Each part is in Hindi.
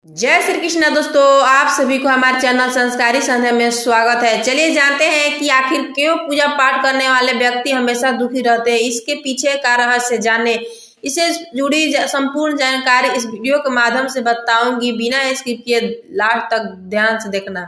जय श्री कृष्ण दोस्तों, आप सभी को हमारे चैनल संस्कारी संध्या में स्वागत है। चलिए जानते हैं कि आखिर क्यों पूजा पाठ करने वाले व्यक्ति हमेशा दुखी रहते हैं। इसके पीछे का रहस्य जाने, इससे जुड़ी संपूर्ण जानकारी इस वीडियो के माध्यम से बताऊंगी। बिना स्किप किए लास्ट तक ध्यान से देखना।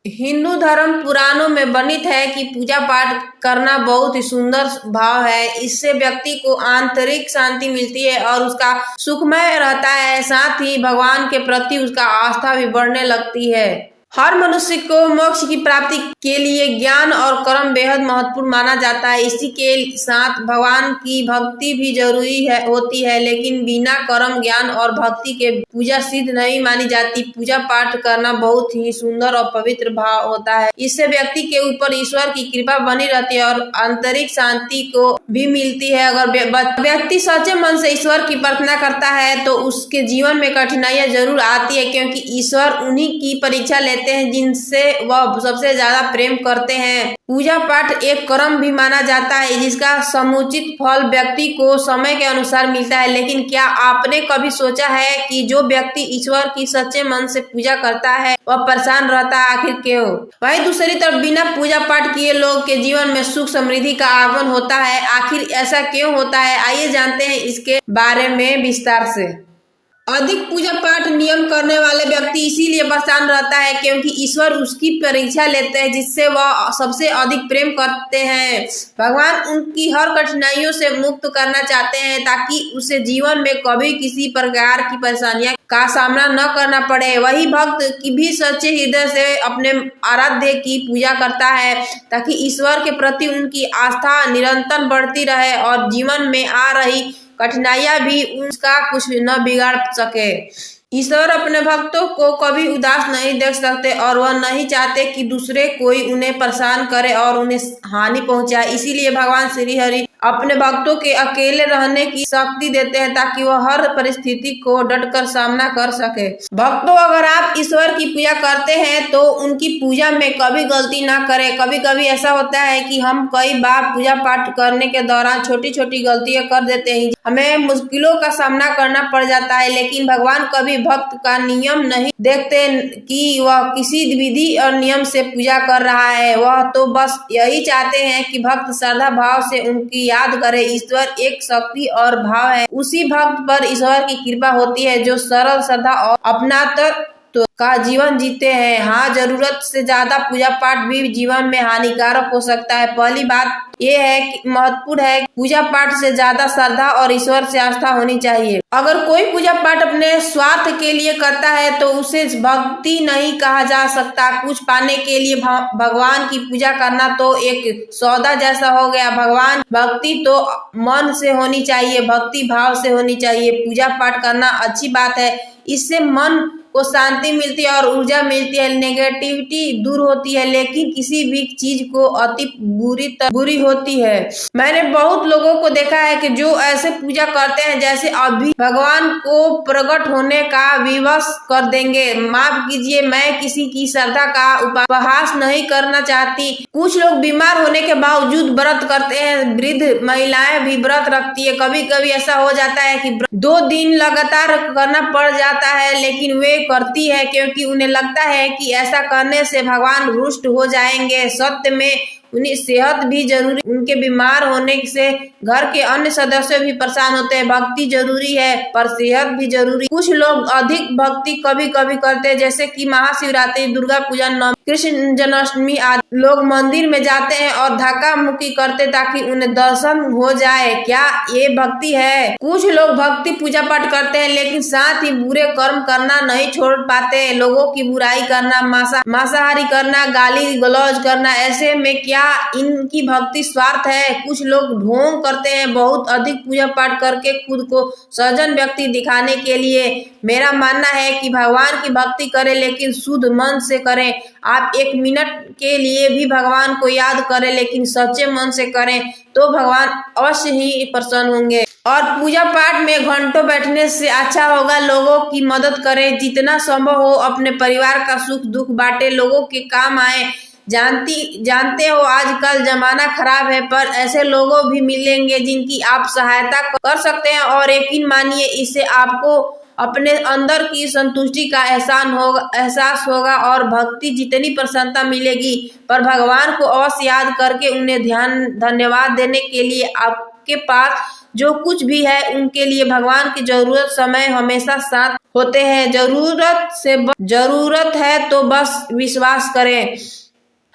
हिंदू धर्म पुराणों में वर्णित है कि पूजा पाठ करना बहुत ही सुंदर भाव है। इससे व्यक्ति को आंतरिक शांति मिलती है और उसका सुखमय रहता है। साथ ही भगवान के प्रति उसका आस्था भी बढ़ने लगती है। हर मनुष्य को मोक्ष की प्राप्ति के लिए ज्ञान और कर्म बेहद महत्वपूर्ण माना जाता है। इसी के साथ भगवान की भक्ति भी जरूरी होती है, लेकिन बिना कर्म ज्ञान और भक्ति के पूजा सिद्ध नहीं मानी जाती। पूजा पाठ करना बहुत ही सुंदर और पवित्र भाव होता है। इससे व्यक्ति के ऊपर ईश्वर की कृपा बनी रहती है और आंतरिक शांति को भी मिलती है। अगर व्यक्ति सच्चे मन से ईश्वर की प्रार्थना करता है तो उसके जीवन में कठिनाइयां जरूर आती है, क्योंकि ईश्वर उन्हीं की परीक्षा लेते हैं जिनसे वह सबसे ज्यादा प्रेम करते हैं। पूजा पाठ एक कर्म भी माना जाता है, जिसका समुचित फल व्यक्ति को समय के अनुसार मिलता है। लेकिन क्या आपने कभी सोचा है कि जो व्यक्ति ईश्वर की सच्चे मन से पूजा करता है वह परेशान रहता है, आखिर क्यों? वहीं दूसरी तरफ बिना पूजा पाठ किए लोग के जीवन में सुख समृद्धि का आगमन होता है। आखिर ऐसा क्यों होता है, आइए जानते हैं इसके बारे में विस्तार से। अधिक पूजा पाठ नियम करने वाले व्यक्ति इसीलिए परेशान रहता है क्योंकि ईश्वर उसकी परीक्षा लेते हैं, जिससे वह सबसे अधिक प्रेम करते हैं। भगवान उनकी हर कठिनाइयों से मुक्त करना चाहते हैं ताकि उसे जीवन में कभी किसी प्रकार की परेशानियां का सामना न करना पड़े। वही भक्त की भी सच्चे हृदय से अपने आराध्य की पूजा करता है ताकि ईश्वर के प्रति उनकी आस्था निरंतर बढ़ती रहे और जीवन में आ रही कठिनाइयां भी उसका कुछ न बिगाड़ सके। ईश्वर अपने भक्तों को कभी उदास नहीं देख सकते और वह नहीं चाहते कि दूसरे कोई उन्हें परेशान करे और उन्हें हानि पहुंचाए। इसीलिए भगवान श्री हरि अपने भक्तों के अकेले रहने की शक्ति देते हैं ताकि वह हर परिस्थिति को डटकर सामना कर सके। भक्तों, अगर आप ईश्वर की पूजा करते हैं तो उनकी पूजा में कभी गलती ना करें। कभी कभी ऐसा होता है कि हम कई बार पूजा पाठ करने के दौरान छोटी छोटी गलतियां कर देते हैं, हमें मुश्किलों का सामना करना पड़ जाता है। लेकिन भगवान कभी भक्त का नियम नहीं देखते कि वह किसी विधि और नियम से पूजा कर रहा है। वह तो बस यही चाहते हैं कि भक्त श्रद्धा भाव से उनकी याद करे। ईश्वर एक शक्ति और भाव है, उसी भक्त पर ईश्वर की कृपा होती है जो सरल श्रद्धा और अपनात्व का जीवन जीते हैं। हाँ, जरूरत से ज्यादा पूजा पाठ भी जीवन में हानिकारक हो सकता है। पहली बात यह है कि महत्वपूर्ण है, पूजा पाठ से ज्यादा श्रद्धा और ईश्वर से आस्था होनी चाहिए। अगर कोई पूजा पाठ अपने स्वार्थ के लिए करता है तो उसे भक्ति नहीं कहा जा सकता। कुछ पाने के लिए भगवान की पूजा करना तो एक सौदा जैसा हो गया। भक्ति तो मन से होनी चाहिए, भक्ति भाव से होनी चाहिए। पूजा पाठ करना अच्छी बात है, इससे मन को शांति मिलती है और ऊर्जा मिलती है, नेगेटिविटी दूर होती है। लेकिन किसी भी चीज को अति बुरी होती है। मैंने बहुत लोगों को देखा है कि जो ऐसे पूजा करते हैं जैसे अभी भगवान को प्रकट होने का विवश कर देंगे। माफ कीजिए, मैं किसी की श्रद्धा का उपहास नहीं करना चाहती। कुछ लोग बीमार होने के बावजूद व्रत करते हैं, वृद्ध महिलाएं भी व्रत रखती है। कभी कभी ऐसा हो जाता है कि 2 दिन लगातार करना पड़ जाता है, लेकिन वे करती है क्योंकि उन्हें लगता है कि ऐसा करने से भगवान रुष्ट हो जाएंगे। सत्य में उन्हें सेहत भी जरूरी, उनके बीमार होने से घर के अन्य सदस्य भी परेशान होते हैं। भक्ति जरूरी है पर सेहत भी जरूरी। कुछ लोग अधिक भक्ति कभी कभी करते हैं, जैसे कि महाशिवरात्रि, दुर्गा पूजा, कृष्ण जन्माष्टमी आदि। लोग मंदिर में जाते हैं और धक्का मुक्की करते ताकि उन्हें दर्शन हो जाए। क्या ये भक्ति है? कुछ लोग भक्ति पूजा पाठ करते हैं लेकिन साथ ही बुरे कर्म करना नहीं छोड़ पाते। लोगों की बुराई करना, मांसाहारी करना, गाली गलौज करना, ऐसे में क्या इनकी भक्ति स्वार्थ है? कुछ लोग ढोंग करते हैं, बहुत अधिक पूजा पाठ करके खुद को सज्जन व्यक्ति दिखाने के लिए। मेरा मानना है कि भगवान की भक्ति करें लेकिन शुद्ध मन से करें। आप 1 मिनट के लिए भी भगवान को याद करें लेकिन सच्चे मन से करें तो भगवान अवश्य ही प्रसन्न होंगे। और पूजा पाठ में घंटों बैठने से अच्छा होगा लोगों की मदद करें। जितना संभव हो अपने परिवार का सुख दुख बांटे, लोगों के काम आए। जानते हो आजकल जमाना खराब है, पर ऐसे लोगों भी मिलेंगे जिनकी आप सहायता कर सकते हैं और यकीन मानिए इससे आपको अपने अंदर की संतुष्टि का एहसास होगा और भक्ति जितनी प्रसन्नता मिलेगी। पर भगवान को अवश्य याद करके उन्हें धन्यवाद देने के लिए आपके पास जो कुछ भी है उनके लिए भगवान की जरूरत समय हमेशा साथ होते हैं। जरूरत है तो बस विश्वास करें।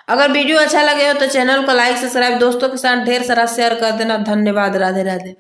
अगर वीडियो अच्छा लगे हो तो चैनल को लाइक सब्सक्राइब दोस्तों के साथ ढेर सारा शेयर कर देना। धन्यवाद। राधे राधे।